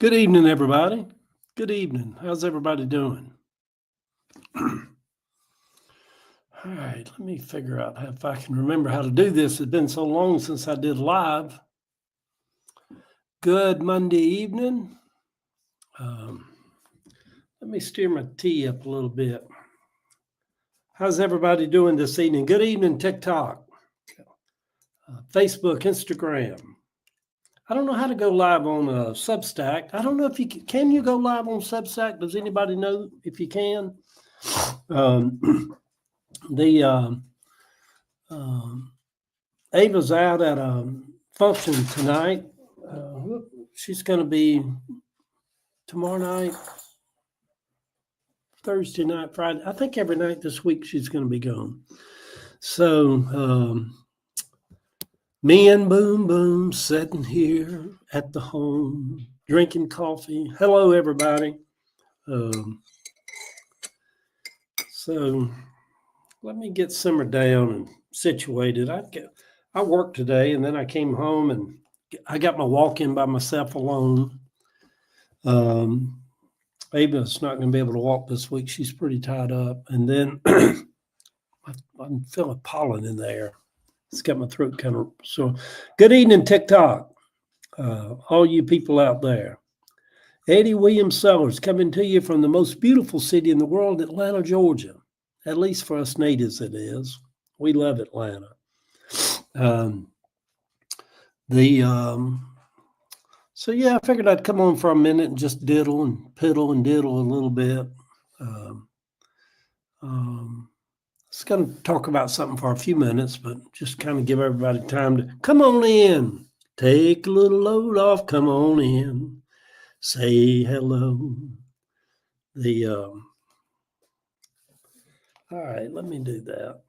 Good evening, everybody. Good evening. How's everybody doing? All right, let me figure out if I can remember how to do this. It's been so long since I did live. Good Monday evening. Let me steer my tea up a little bit. How's everybody doing this evening? Good evening, TikTok, Facebook, Instagram. I don't know how to go live on Substack. I don't know if you can you go live on Substack? Does anybody know if you can? Ava's out at a function tonight. She's going to be tomorrow night, Thursday night, Friday. I think every night this week she's going to be gone. So me and Boom Boom sitting here at the home, drinking coffee. Hello, everybody. So let me get simmered down and situated. I worked today, and then I came home and I got my walk-in by myself alone. Ava's not going to be able to walk this week. She's pretty tied up. And then I'm feeling pollen in the air. It's got my throat kind of sore. Good evening, TikTok. All you people out there. Eddie Williams Sellers coming to you from the most beautiful city in the world, Atlanta, Georgia. At least for us natives, it is. We love Atlanta. So yeah, I figured I'd come on for a minute and just diddle and piddle and diddle a little bit. Just going to talk about something for a few minutes, but just kind of give everybody time to come on in, take a little load off, come on in, say hello. All right, let me do that.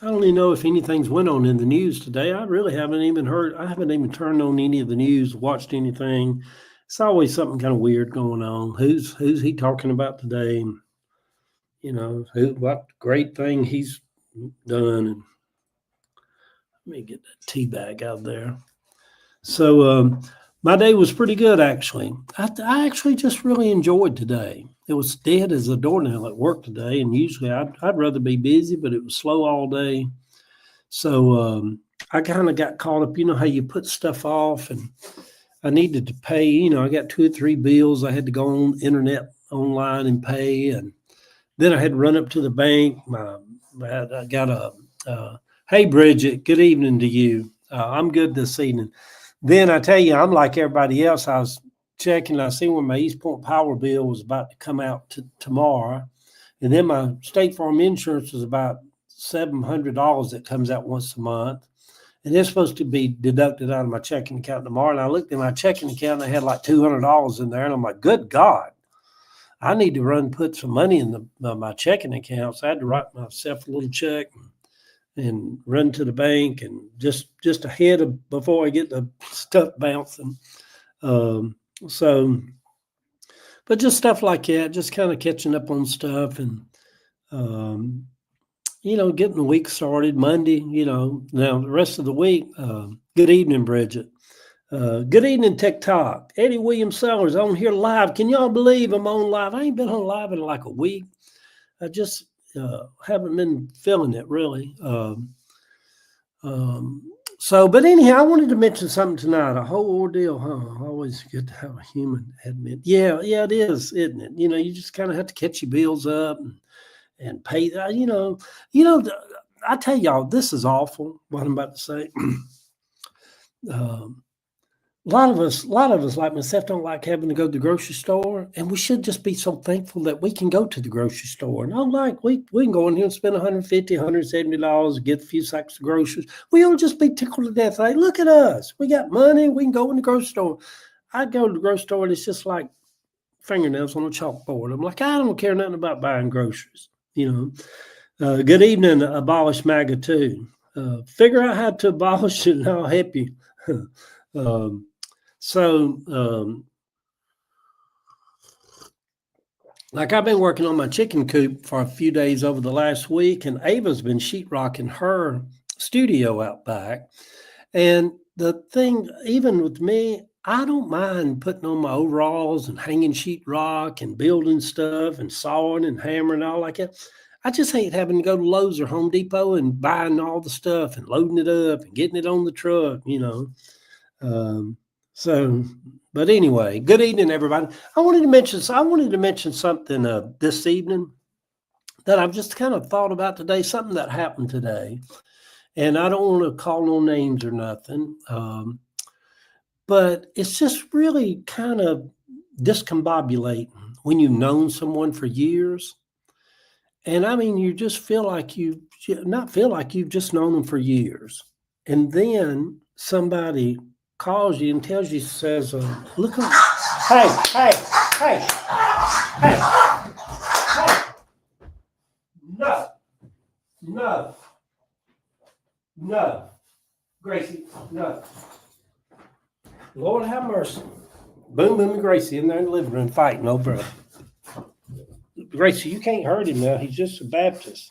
I don't even know if anything's went on in the news today. I really haven't even heard. I haven't even turned on any of the news, watched anything. It's always something kind of weird going on. Who's he talking about today? You know, what great thing he's done. And let me get that tea bag out there. So my day was pretty good, actually. I actually just really enjoyed today. It was dead as a doornail at work today, and usually I'd rather be busy, but it was slow all day. So I kind of got caught up. You know how you put stuff off, and I needed to pay. You know, I got 2 or 3 bills. I had to go on internet online and pay, and then I had to run up to the bank. I got hey, Bridget, good evening to you. I'm good this evening. Then I tell you, I'm like everybody else. I was checking. I seen when my East Point Power bill was about to come out tomorrow. And then my State Farm insurance was about $700 that comes out once a month. And it's supposed to be deducted out of my checking account tomorrow. And I looked at my checking account and I had like $200 in there. And I'm like, good God, I need to put some money in my checking account. So I had to write myself a little check and run to the bank and just ahead of before I get the stuff bouncing. But just stuff like that, just kind of catching up on stuff and, you know, getting the week started Monday, you know, now the rest of the week. Good evening, Bridget. Good evening, TikTok. Eddie Williams Sellers on here live. Can y'all believe I'm on live? I ain't been on live in like a week. I just haven't been feeling it really. But anyhow, I wanted to mention something tonight. A whole ordeal, huh? Always good to have a human admit. Yeah, it is, isn't it? You know, you just kind of have to catch your bills up and pay. You know. I tell y'all, this is awful. What I'm about to say. A lot of us like myself don't like having to go to the grocery store, and we should just be so thankful that we can go to the grocery store. And I'm like, we can go in here and spend $150, $170, get a few sacks of groceries. We ought to just be tickled to death. Like, look at us. We got money. We can go in the grocery store. I go to the grocery store, and it's just like fingernails on a chalkboard. I'm like, I don't care nothing about buying groceries, you know. Good evening, Abolish MAGA too. Figure out how to abolish it, and I'll help you. Like I've been working on my chicken coop for a few days over the last week, and Ava's been sheetrocking her studio out back. And the thing, even with me, I don't mind putting on my overalls and hanging sheetrock and building stuff and sawing and hammering all like that. I just hate having to go to Lowe's or Home Depot and buying all the stuff and loading it up and getting it on the truck, Um, so, but anyway, good evening, everybody. I wanted to mention something this evening that I've just kind of thought about today, something that happened today. And I don't want to call no names or nothing. But it's just really kind of discombobulating when you've known someone for years. And I mean, you just feel like you've just known them for years. And then somebody calls you and tells you, says, look, hey, no, Gracie, no. Lord have mercy. Boom and Gracie in there in the living room fighting, old brother. Gracie, you can't hurt him now. He's just a Baptist.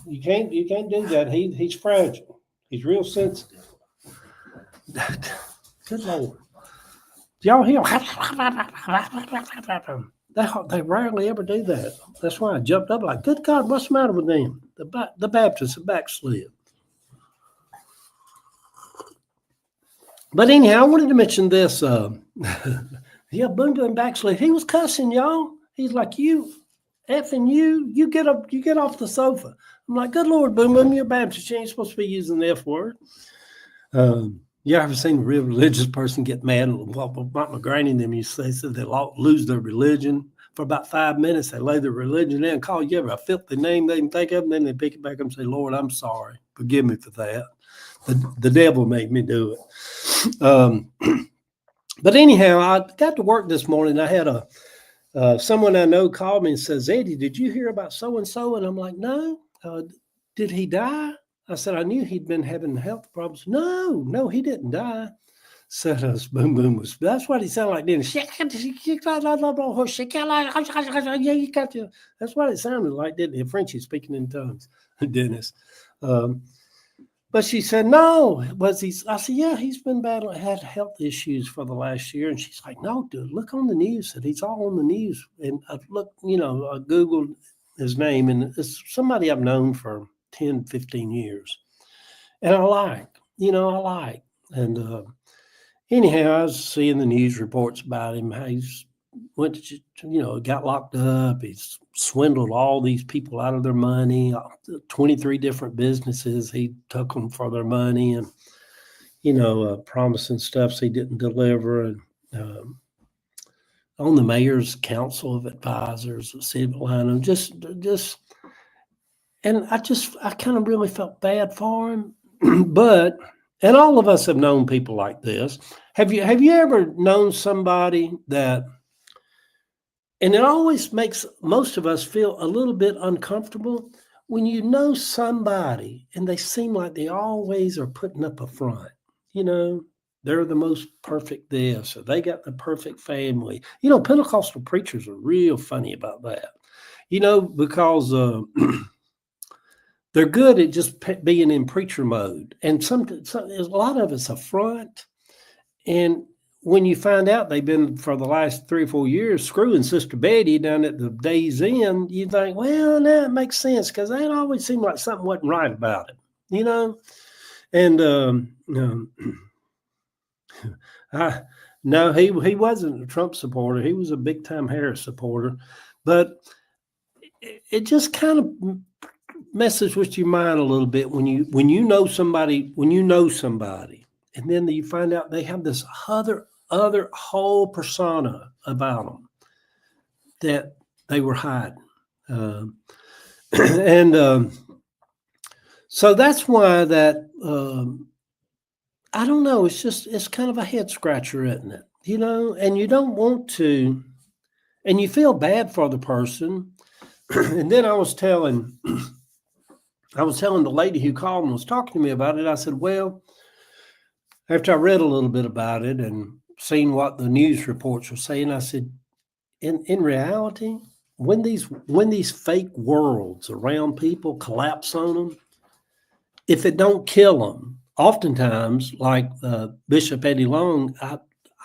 You can't do that. He's fragile. He's real sensitive. Good Lord. Do y'all hear? They rarely ever do that. That's why I jumped up like, good God, what's the matter with them? The Baptists have backslid. But anyhow, I wanted to mention this. Yeah, Boom Boom backslid. He was cussing, y'all. He's like, you get off the sofa. I'm like, good Lord, Boom Boom, you're Baptist. You ain't supposed to be using the F word. You ever seen a real religious person get mad? My granny and them used to say they lose their religion. For about 5 minutes, they lay their religion down, call you ever a filthy name they can think of, and then they pick it back up and say, Lord, I'm sorry. Forgive me for that. The devil made me do it. But anyhow, I got to work this morning. I had someone I know called me and says, Eddie, did you hear about so-and-so? And I'm like, no. Did he die? I said, I knew he'd been having health problems. No, he didn't die. Said Boom Boom was. That's what he sounded like then. That's what it sounded like, didn't it? Frenchie speaking in tongues, Dennis. But she said, no, was he? I said, yeah, he's been had health issues for the last year. And she's like, no, dude, look on the news. Said he's all on the news. And I looked, I Googled his name, and it's somebody I've known for 10, 15 years. And I like. And anyhow, I was seeing the news reports about him, how he's went to, got locked up. He's swindled all these people out of their money, 23 different businesses. He took them for their money and, promising stuff he didn't deliver. And on the mayor's council of advisors, the city of Atlanta, and I kind of really felt bad for him. And all of us have known people like this. Have you ever known somebody that, and it always makes most of us feel a little bit uncomfortable when you know somebody and they seem like they always are putting up a front. They're the most perfect this, or they got the perfect family. Pentecostal preachers are real funny about that, because they're good at just being in preacher mode. And a lot of it's a front. And when you find out they've been for the last 3 or 4 years screwing Sister Betty down at the Days Inn, you think, well, now it makes sense because it always seemed like something wasn't right about it, And no, he wasn't a Trump supporter. He was a big time Harris supporter, but it just kind of messes with your mind a little bit when you know somebody, and then you find out they have this other whole persona about them that they were hiding. So that's why that, I don't know, it's kind of a head scratcher, isn't it? And you don't want to, and you feel bad for the person. And then I was telling the lady who called and was talking to me about it. I said, well, after I read a little bit about it and seen what the news reports were saying, I said, in reality, when these fake worlds around people collapse on them, if it don't kill them, oftentimes, like Bishop Eddie Long,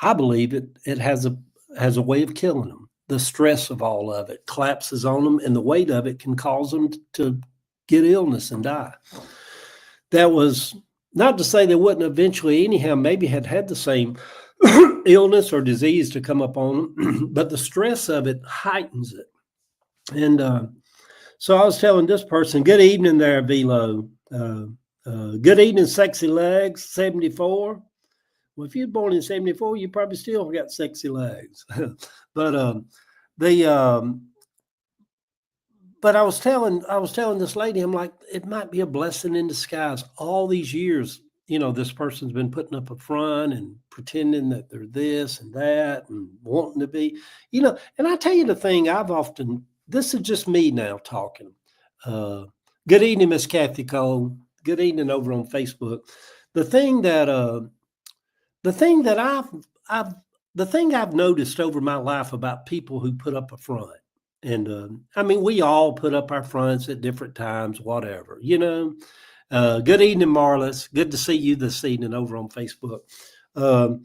I believe it has a way of killing them. The stress of all of it collapses on them, and the weight of it can cause them to get illness and die. That was not to say they wouldn't eventually, anyhow, maybe had the same illness or disease to come up on them, but the stress of it heightens it. And so I was telling this person, good evening there, Velo. Good evening, Sexy Legs, 74. Well, if you're born in 74, you probably still got sexy legs. But but I was telling this lady, I'm like, it might be a blessing in disguise. All these years, this person's been putting up a front and pretending that they're this and that and wanting to be, and I tell you the thing, this is just me now talking. Good evening, Miss Kathy Cole. Good evening over on Facebook. The thing I've noticed over my life about people who put up a front, and I mean, we all put up our fronts at different times, whatever, Good evening, Marlis. Good to see you this evening over on Facebook. I'm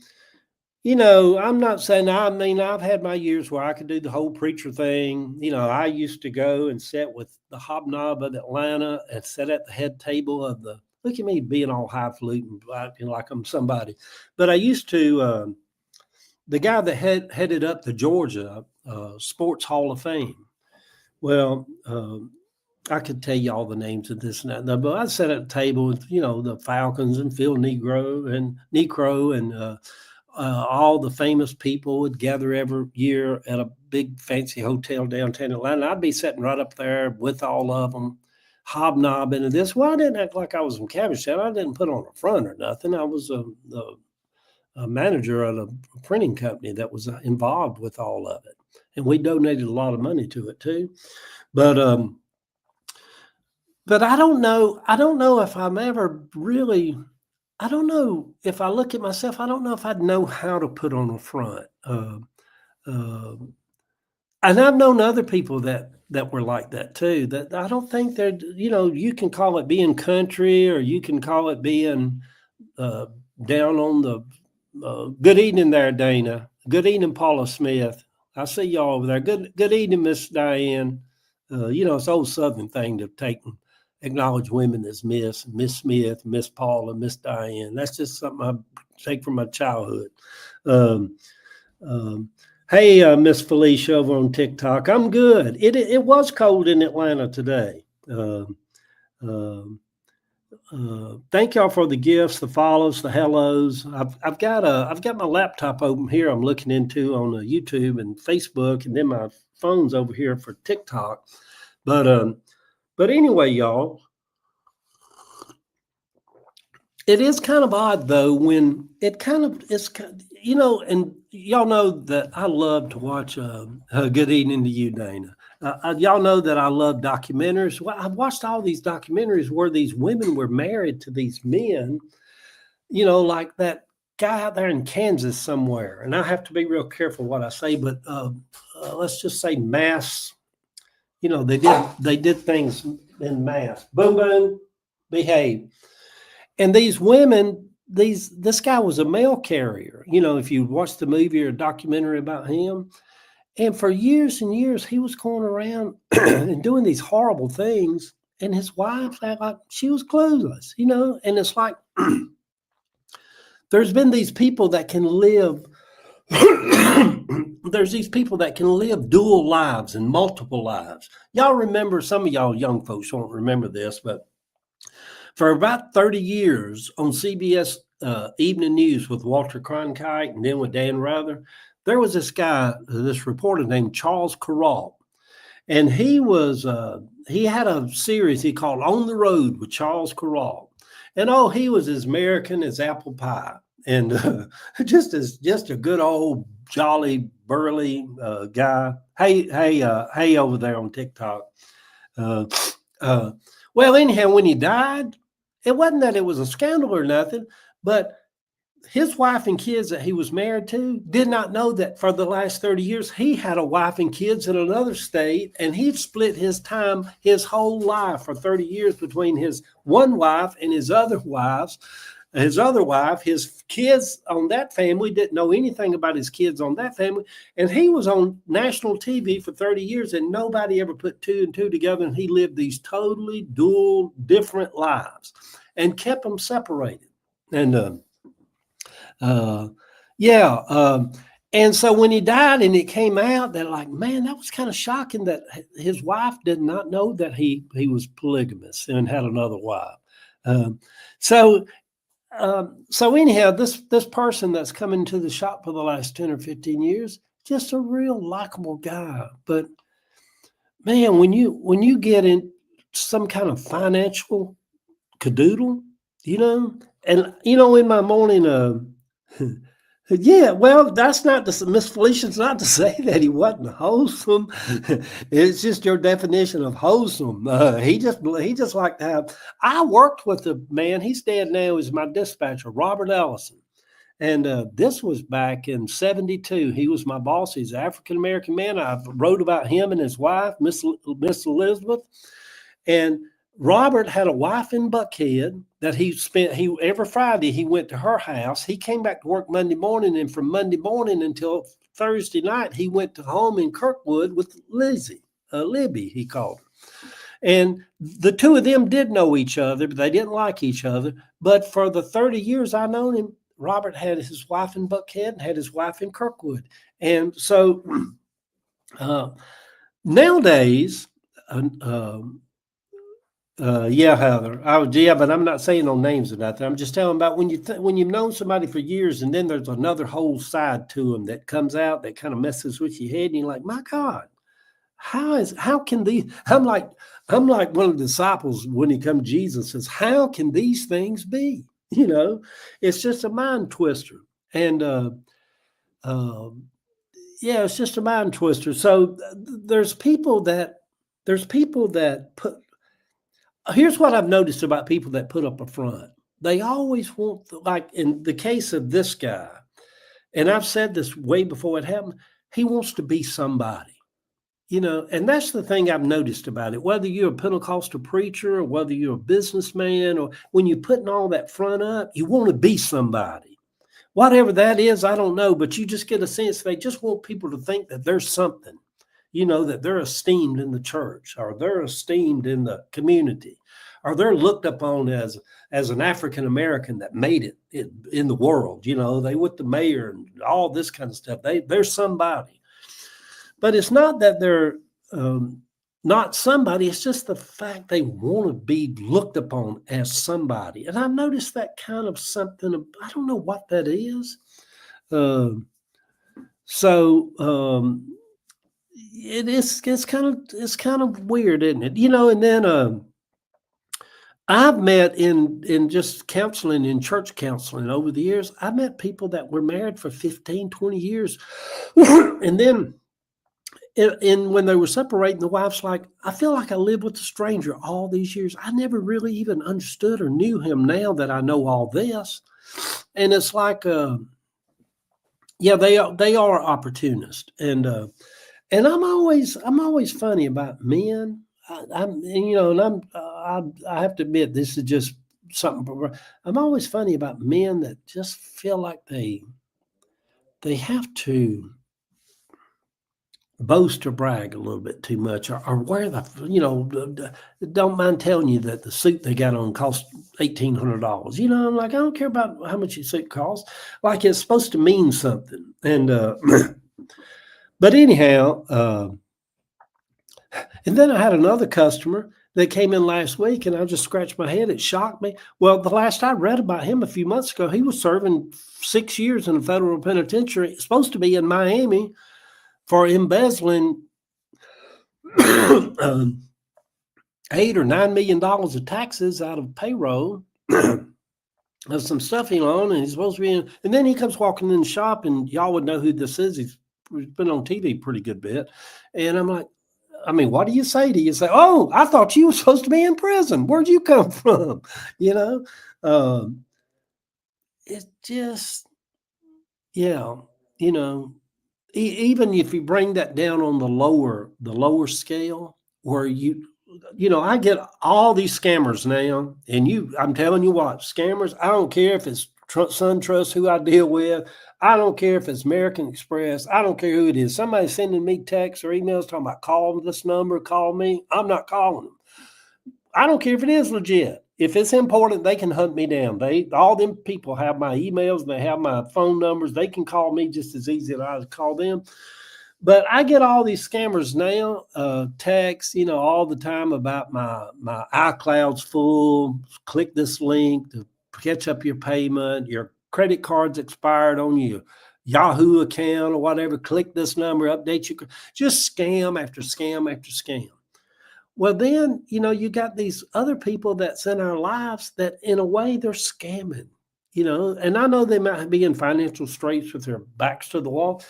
not saying, I've had my years where I could do the whole preacher thing. I used to go and sit with the Hobnob of Atlanta and sit at the head table of look at me being all highfalutin, like I'm somebody. But I used to, the guy that headed up the Georgia Sports Hall of Fame. Well, I could tell you all the names of this and that, but I sat at the table with, the Falcons and Phil Negro and all the famous people would gather every year at a big fancy hotel downtown Atlanta. I'd be sitting right up there with all of them, hobnobbing and this. Well, I didn't act like I was from Cabbage Town. I didn't put on a front or nothing. I was a manager at a printing company that was involved with all of it. And we donated a lot of money to it too. But I don't know if I'm ever really, I don't know if I look at myself, I don't know if I'd know how to put on a front. And I've known other people that were like that too, that I don't think they're, you can call it being country or you can call it being down on the, good evening there, Dana. Good evening, Paula Smith. I see y'all over there. Good evening, Miss Diane. It's an old Southern thing to acknowledge women as Miss Smith, Miss Paula, Miss Diane. That's just something I take from my childhood. Hey, Miss Felicia over on TikTok. I'm good. It was cold in Atlanta today. Thank y'all for the gifts, the follows, the hellos. I've got my laptop open here. I'm looking into on YouTube and Facebook, and then my phone's over here for TikTok. But anyway, y'all, it is kind of odd though when it kind of is, and y'all know that I love to watch. Good evening to you, Dana. Y'all know that I love documentaries. Well, I've watched all these documentaries where these women were married to these men, like that guy out there in Kansas somewhere. And I have to be real careful what I say, but let's just say mass. They did things in mass. Boom, boom, behave. And these women, this guy was a mail carrier. If you watch the movie or documentary about him, and for years and years, he was going around and doing these horrible things. And his wife, like she was clueless, and it's like, there's been these people that can live, there's these people that can live dual lives and multiple lives. Y'all remember, some of y'all young folks won't remember this, but for about 30 years on CBS Evening News with Walter Cronkite and then with Dan Rather, there was this guy, this reporter named Charles Kuralt. And he had a series he called On the Road with Charles Kuralt. And he was as American as apple pie. And just a good old jolly burly guy. Hey over there on TikTok. Well, anyhow, when he died, it wasn't that it was a scandal or nothing, but his wife and kids that he was married to did not know that for the last 30 years, he had a wife and kids in another state, and he'd split his time, his whole life for 30 years between his one wife and his other wives. His other wife, his kids on that family didn't know anything about his kids on that family. And he was on national TV for 30 years and nobody ever put two and two together. And he lived these totally dual, different lives and kept them separated. And and so when he died and it came out that, like, man, that was kind of shocking that his wife did not know that he was polygamous and had another wife. So anyhow, this person that's come into the shop for the last 10 or 15 years, just a real likable guy. But man, when you get in some kind of financial cadoodle, and in my morning, yeah, well, that's not to, Miss Felicia's not to say that he wasn't wholesome. It's just your definition of wholesome. He just liked to have. I worked with a man. He's dead now. He's my dispatcher, Robert Ellison, and this was back in '72. He was my boss. He's an African American man. I wrote about him and his wife, Miss Elizabeth, and Robert had a wife in Buckhead that every Friday he went to her house. He came back to work Monday morning, and from Monday morning until Thursday night, he went to home in Kirkwood with Libby, he called her. And the two of them did know each other, but they didn't like each other. But for the 30 years I known him, Robert had his wife in Buckhead and had his wife in Kirkwood. And so nowadays, Heather. But I'm not saying no names or nothing. I'm just telling about when you've known somebody for years, and then there's another whole side to them that comes out that kind of messes with your head, and you're like, my God, how can these? I'm like one of the disciples when he comes. Jesus says, how can these things be? It's just a mind twister, and it's just a mind twister. So there's people that put. Here's what I've noticed about people that put up a front. They always want, like in the case of this guy, and I've said this way before it happened, he wants to be somebody, and that's the thing I've noticed about it. Whether you're a Pentecostal preacher or whether you're a businessman, or when you're putting all that front up, you want to be somebody. Whatever that is, I don't know, but you just get a sense they just want people to think that there's something. That they're esteemed in the church, or they're esteemed in the community, or they're looked upon as an African American that made it in the world. They with the mayor and all this kind of stuff. They're somebody, but it's not that they're not somebody. It's just the fact they want to be looked upon as somebody. And I've noticed that kind of something. I don't know what that is. It's kind of weird, isn't it? And then I've met in just counseling, in church counseling over the years, I met people that were married for 15, 20 years. And then when they were separating, the wife's like, I feel like I lived with a stranger all these years. I never really even understood or knew him now that I know all this. And it's like, they are opportunists. And I'm always funny about men. I have to admit, this is just something. I'm always funny about men that just feel like they have to boast or brag a little bit too much, or wear don't mind telling you that the suit they got on cost $1,800. I'm like, I don't care about how much your suit costs. Like it's supposed to mean something. And but anyhow, and then I had another customer that came in last week, and I just scratched my head. It shocked me. Well, the last I read about him a few months ago, he was serving 6 years in a federal penitentiary, supposed to be in Miami, for embezzling $8 or $9 million of taxes out of payroll of some stuff he owned, and he's supposed to be in. And then he comes walking in the shop, and y'all would know who this is. He's been on TV pretty good bit. And I'm like, what do you say? Do you say, oh, I thought you were supposed to be in prison. Where'd you come from? it's just, yeah, you know, even if you bring that down on the lower scale, where I get all these scammers now, and I'm telling you what, scammers. I don't care if it's SunTrust who I deal with. I don't care if it's American Express. I don't care who it is. Somebody sending me texts or emails talking about call this number, call me. I'm not calling them. I don't care if it is legit. If it's important, they can hunt me down. All them people have my emails, they have my phone numbers. They can call me just as easy as I call them. But I get all these scammers now, texts, all the time about my iCloud's full. Click this link to catch up your payment. Your credit card's expired on your Yahoo account or whatever. Click this number, update your. Just scam after scam after scam. Well, then, you got these other people that's in our lives that, in a way, they're scamming, and I know they might be in financial straits with their backs to the wall.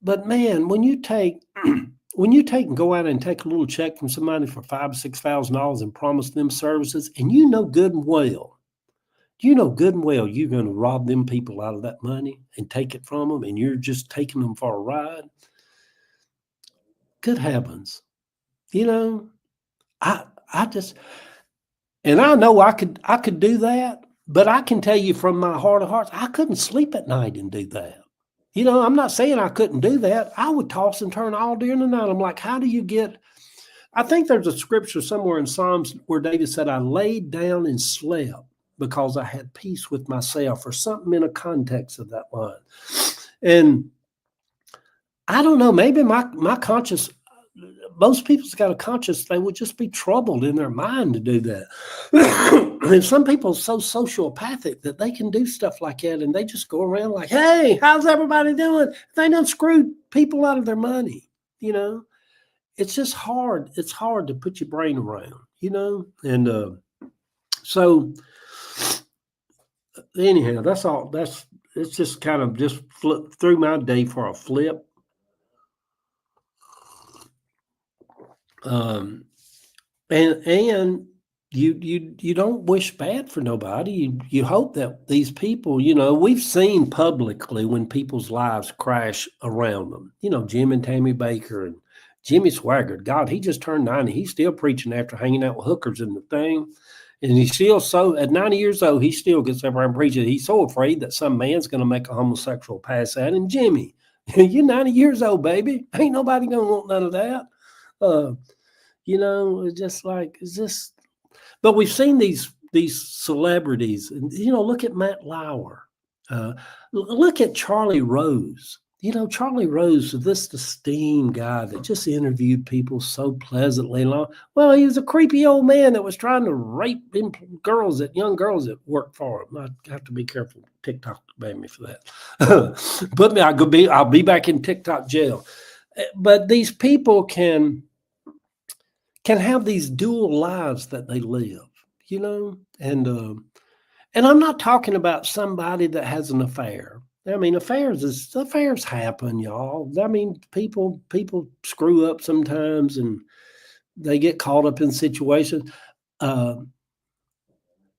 But man, when you take and go out and take a little check from somebody for $5,000 or $6,000 and promise them services, and good and well, you're going to rob them people out of that money and take it from them, and you're just taking them for a ride. Good heavens, I just, and I know I could do that, but I can tell you from my heart of hearts, I couldn't sleep at night and do that. I'm not saying I couldn't do that. I would toss and turn all during the night. I'm like, how do you I think there's a scripture somewhere in Psalms where David said, I laid down and slept because I had peace with myself, or something in a context of that line. And I don't know, maybe my conscience, most people's got a conscience, they would just be troubled in their mind to do that. And some people are so sociopathic that they can do stuff like that, and they just go around like, hey, how's everybody doing? They done screwed people out of their money. It's just hard. It's hard to put your brain around, and so anyhow, that's all. It's just kind of just flip through my day for a flip. And you don't wish bad for nobody. You hope that these people, we've seen publicly when people's lives crash around them. Jim and Tammy Baker and Jimmy Swaggart. God, he just turned 90. He's still preaching after hanging out with hookers in the thing. And he's still at 90 years old, he still gets up and preaches. He's so afraid that some man's going to make a homosexual pass out. And Jimmy, you're 90 years old, baby. Ain't nobody going to want none of that. It's just, but we've seen these celebrities, and look at Matt Lauer, look at Charlie Rose. Charlie Rose, this esteemed guy that just interviewed people so pleasantly long. Well, he was a creepy old man that was trying to rape young girls that worked for him. I have to be careful. TikTok banned me for that. I'll be back in TikTok jail. But these people can have these dual lives that they live, and I'm not talking about somebody that has an affair. I mean, affairs happen, y'all. I mean, people screw up sometimes, and they get caught up in situations.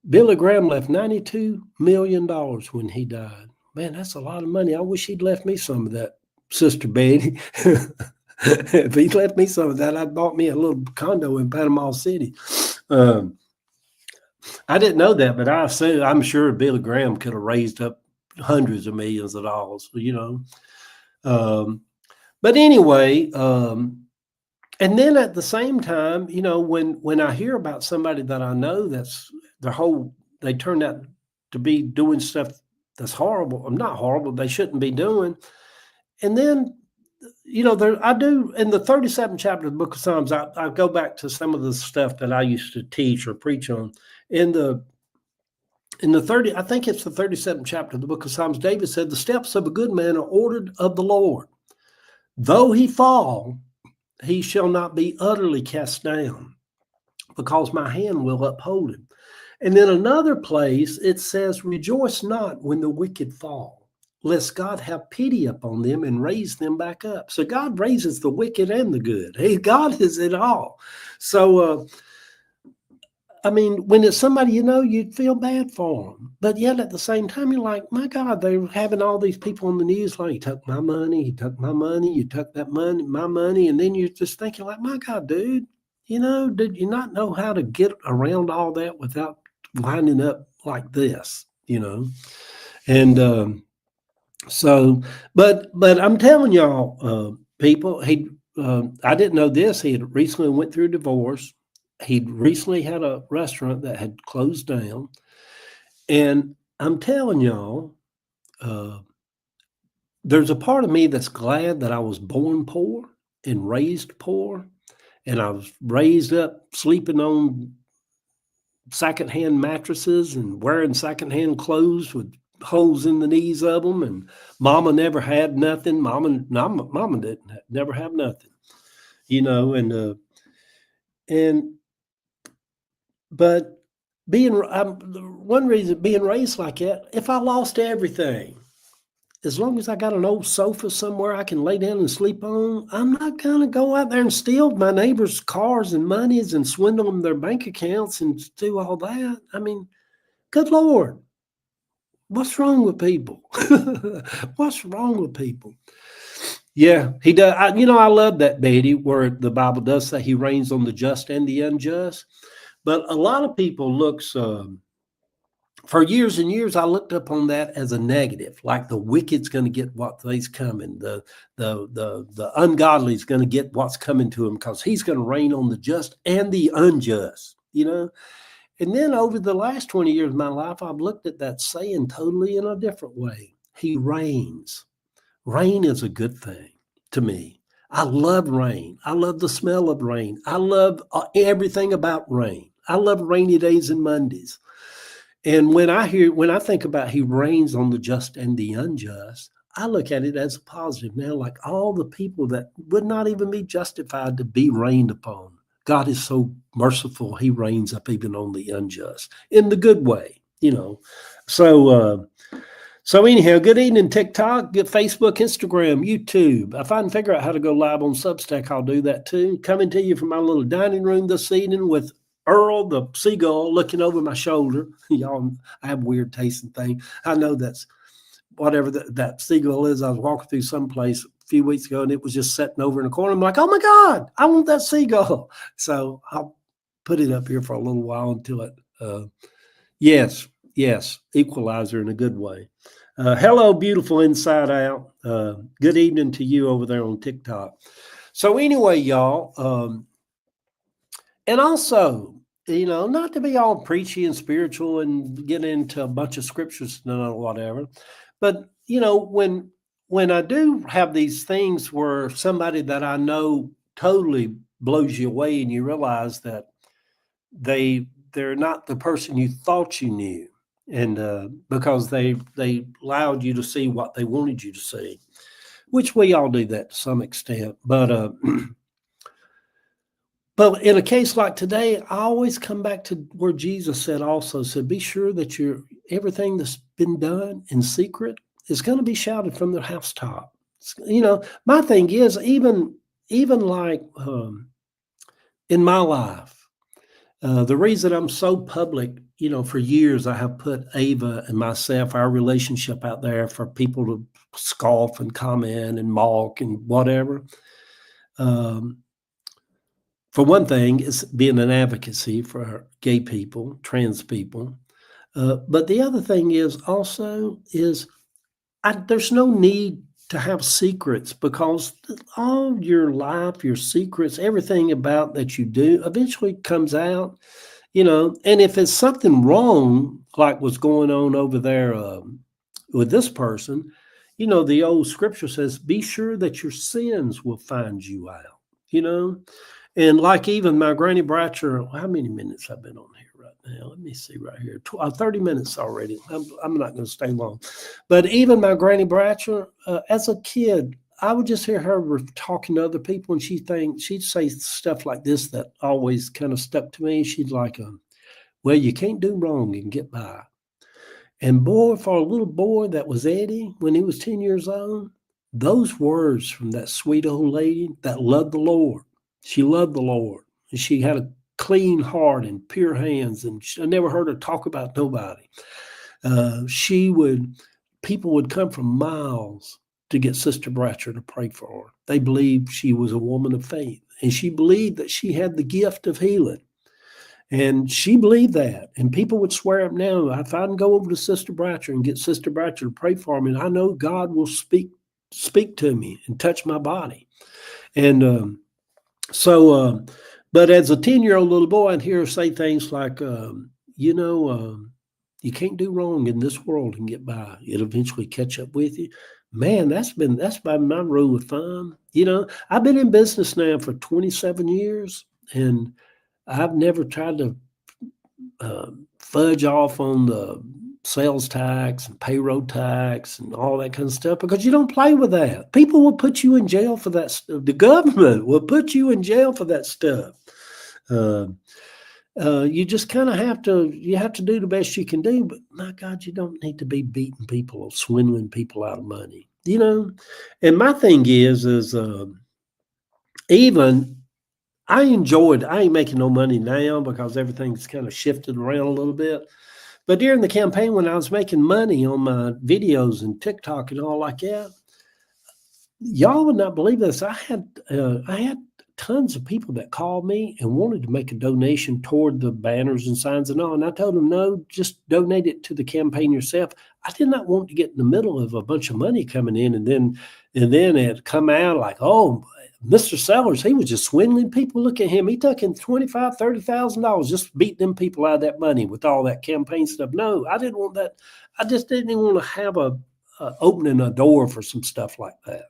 Billy Graham left $92 million when he died. Man, that's a lot of money. I wish he'd left me some of that, Sister Betty. If he left me some of that, I'd bought me a little condo in Panama City. I didn't know that, but I'm sure Billy Graham could have raised up hundreds of millions of dollars, But anyway, and then at the same time, when I hear about somebody that I know that's they turned out to be doing stuff that's horrible, or not horrible, they shouldn't be doing. And then, I do, in the 37th chapter of the book of Psalms, I go back to some of the stuff that I used to teach or preach on. I think it's the 37th chapter of the book of Psalms, David said, the steps of a good man are ordered of the Lord. Though he fall, he shall not be utterly cast down, because my hand will uphold him. And in another place, it says, rejoice not when the wicked fall, lest God have pity upon them and raise them back up. So God raises the wicked and the good. God is it all. So I mean, when it's somebody you know, you'd feel bad for them. But yet at the same time, you're like, my God, they're having all these people on the news like, he took my money, he took my money, you took that money, my money. And then you're just thinking like, my God, dude, did you not know how to get around all that without winding up like this, And but I'm telling y'all, people, I didn't know this. He had recently went through a divorce. He'd recently had a restaurant that had closed down. And I'm telling y'all, there's a part of me that's glad that I was born poor and raised poor. And I was raised up sleeping on secondhand mattresses and wearing secondhand clothes with holes in the knees of them. And mama never had nothing. Mama didn't never have nothing, but one reason being raised like that, if I lost everything, as long as I got an old sofa somewhere I can lay down and sleep on, I'm not going to go out there and steal my neighbors' cars and monies and swindle them their bank accounts and do all that. I mean, good Lord, what's wrong with people? What's wrong with people? Yeah, he does. I love that, Betty, where the Bible does say he reigns on the just and the unjust. But a lot of people for years and years, I looked up on that as a negative, like the wicked's going to get what they's coming, the ungodly's going to get what's coming to him because he's going to reign on the just and the unjust, And then over the last 20 years of my life, I've looked at that saying totally in a different way. He reigns. Rain is a good thing to me. I love rain. I love the smell of rain. I love everything about rain. I love rainy days and Mondays. And when I think about he reigns on the just and the unjust, I look at it as a positive now, like all the people that would not even be justified to be rained upon. God is so merciful. He reigns up even on the unjust in the good way, So anyhow, good evening, TikTok, good Facebook, Instagram, YouTube. If I can figure out how to go live on Substack, I'll do that too. Coming to you from my little dining room this evening with Earl, the seagull, looking over my shoulder. Y'all, I have weird taste in things. I know that's whatever that seagull is. I was walking through someplace a few weeks ago, and it was just sitting over in a corner. I'm like, oh, my God, I want that seagull. So I'll put it up here for a little while until it yes, equalizer in a good way. Hello, beautiful inside out. Good evening to you over there on TikTok. So anyway, y'all, and also, not to be all preachy and spiritual and get into a bunch of scriptures and whatever, but when I do have these things where somebody that I know totally blows you away and you realize that they're not the person you thought you knew, and because they allowed you to see what they wanted you to see, which we all do that to some extent, but in a case like today, I always come back to where Jesus said, be sure that everything that's been done in secret is going to be shouted from the housetop. My thing is, even like in my life, the reason I'm so public, for years I have put Ava and myself, our relationship out there for people to scoff and comment and mock and whatever. For one thing, it's being an advocacy for gay people, trans people. But the other thing is there's no need to have secrets, because all your life, your secrets, everything about that you do eventually comes out, and if it's something wrong, like what's going on over there with this person, the old scripture says, be sure that your sins will find you out, And like even my Granny Bratcher, how many minutes I've been on here right now? Let me see right here. 30 minutes already. I'm not going to stay long. But even my Granny Bratcher, as a kid, I would just hear her talking to other people, and she'd say stuff like this that always kind of stuck to me. She'd like, well, you can't do wrong and get by. And boy, for a little boy that was Eddie, when he was 10 years old, those words from that sweet old lady that loved the Lord, she loved the Lord, and she had a clean heart and pure hands, and I never heard her talk about nobody. People would come from miles to get Sister Bratcher to pray for her. They believed she was a woman of faith, and she believed that she had the gift of healing. And she believed that. And people would swear up now, if I can go over to Sister Bratcher and get Sister Bratcher to pray for me, and I know God will speak to me and touch my body. And but as a 10-year-old little boy, I'd hear her say things like, you can't do wrong in this world and get by. It'll eventually catch up with you. Man, that's been my rule of thumb. I've been in business now for 27 years, and I've never tried to fudge off on the sales tax and payroll tax and all that kind of stuff, because you don't play with that. People will put you in jail for that stuff. The government will put you in jail for that stuff. You just kind of have to do the best you can do, but my God, you don't need to be beating people or swindling people out of money, And my thing is even I ain't making no money now because everything's kind of shifted around a little bit. But during the campaign, when I was making money on my videos and TikTok and all like that, y'all would not believe this. I had tons of people that called me and wanted to make a donation toward the banners and signs and all. And I told them, no, just donate it to the campaign yourself. I did not want to get in the middle of a bunch of money coming in and then it come out like, oh, Mr. Sellers, he was just swindling people. Look at him. He took in $25,000, $30,000, just beat them people out of that money with all that campaign stuff. No, I didn't want that. I just didn't even want to have opening a door for some stuff like that.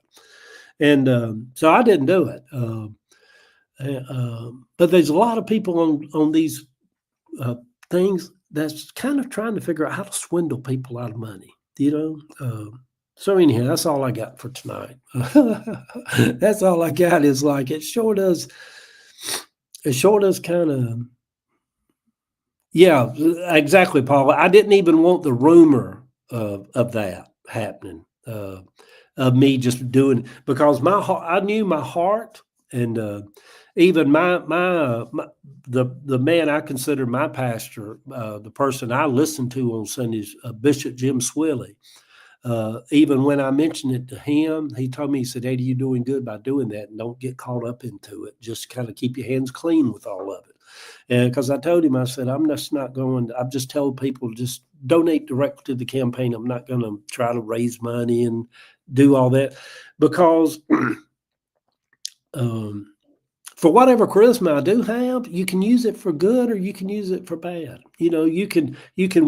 And so I didn't do it. But there's a lot of people on these things that's kind of trying to figure out how to swindle people out of money, So anyhow, that's all I got for tonight. That's all I got is like, it sure does kind of, yeah, exactly, Paul. I didn't even want the rumor of that happening, of me just doing, because I knew my heart, and even the man I consider my pastor, the person I listened to on Sundays, Bishop Jim Swilley. Even when I mentioned it to him, he told me, he said, Eddie, you're doing good by doing that, and don't get caught up into it. Just kind of keep your hands clean with all of it. And because I told him, I said, I'm just not going to, I've just told people to just donate directly to the campaign. I'm not going to try to raise money and do all that, because for whatever charisma I do have, you can use it for good or you can use it for bad. You can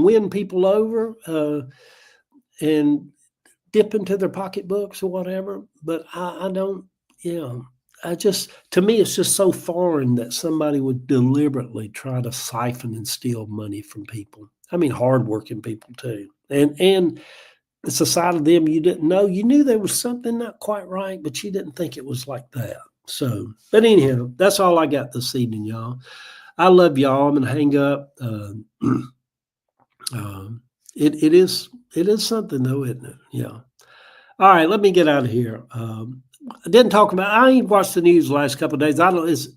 win people over and dip into their pocketbooks or whatever. But I don't, to me, it's just so foreign that somebody would deliberately try to siphon and steal money from people. I mean, hardworking people too. And it's a side of them you didn't know. You knew there was something not quite right, but you didn't think it was like that. So, but anyhow, that's all I got this evening, y'all. I love y'all. I'm going to hang up. It is something though, isn't it? Yeah. All right, let me get out of here. I didn't talk about, I ain't watched the news the last couple of days. I don't, is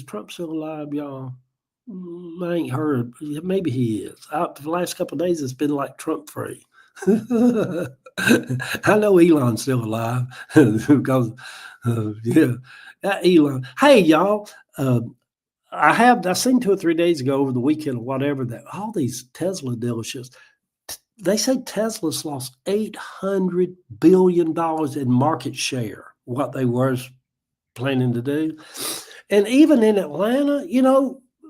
Trump still alive, y'all? I ain't heard. Maybe he is. For the last couple of days, it's been like Trump free. I know Elon's still alive because, Elon. Hey, y'all. I seen 2 or 3 days ago over the weekend or whatever that all these Tesla dealerships, they say Tesla's lost $800 billion in market share, what they were planning to do. And even in Atlanta,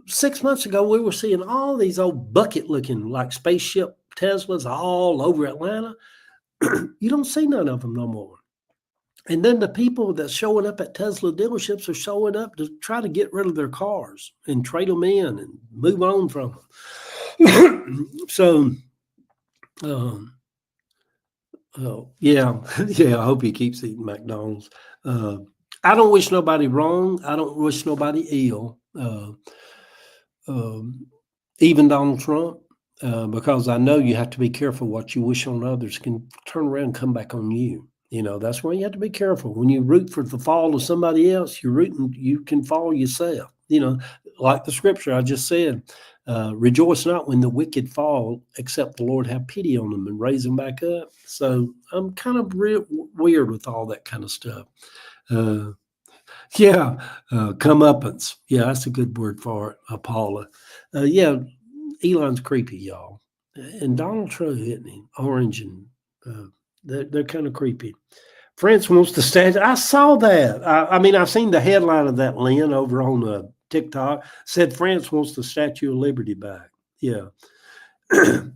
6 months ago, we were seeing all these old bucket looking like spaceship Teslas all over Atlanta. You don't see none of them no more. And then the people that's showing up at Tesla dealerships are showing up to try to get rid of their cars and trade them in and move on from them. So, yeah, I hope he keeps eating McDonald's. I don't wish nobody wrong. I don't wish nobody ill. Even Donald Trump, because I know you have to be careful what you wish on others can turn around and come back on you. That's why you have to be careful. When you root for the fall of somebody else, you can fall yourself. like the scripture I just said, rejoice not when the wicked fall, except the Lord have pity on them and raise them back up. So I'm kind of weird with all that kind of stuff. Yeah, comeuppance. Yeah, that's a good word for it, Paula. Yeah, Elon's creepy, y'all. And Donald Trump, isn't he? Orange and they're kind of creepy. France wants to stand. I saw that. I mean, I've seen the headline of that, Lynn, over on TikTok. Said France wants the Statue of Liberty back. Yeah.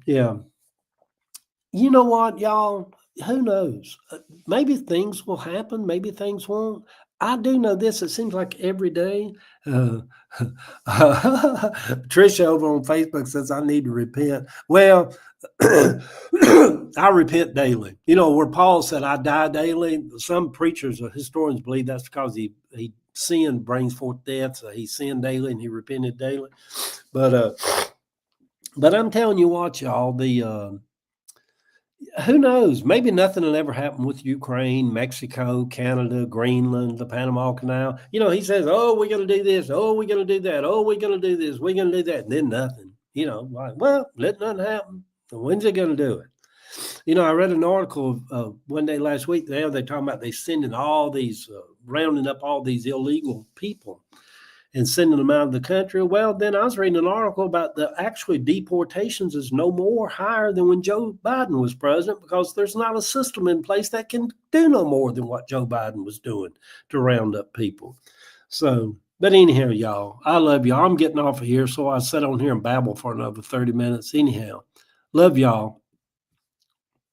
Yeah. You know what, y'all? Who knows? Maybe things will happen. Maybe things won't. I do know this. It seems like every day. Trisha over on Facebook says I need to repent. Well, I repent daily. You know, where Paul said I die daily. Some preachers or historians believe that's because he sin brings forth death. So he sinned daily and he repented daily. But I'm telling you what, y'all, who knows? Maybe nothing will ever happen with Ukraine, Mexico, Canada, Greenland, the Panama Canal. You know, he says, oh, we're going to do this. Oh, we're going to do that. Oh, we're going to do this. We're going to do that. And then nothing. You know, like, well, let nothing happen. When's he going to do it? You know, I read an article one day last week. They're talking about they sending all these, rounding up all these illegal people and sending them out of the country. Well, then I was reading an article about the actually deportations is no more higher than when Joe Biden was president, because there's not a system in place that can do no more than what Joe Biden was doing to round up people. So, but anyhow, y'all, I love y'all. I'm getting off of here, so I sit on here and babble for another 30 minutes. Anyhow, love y'all.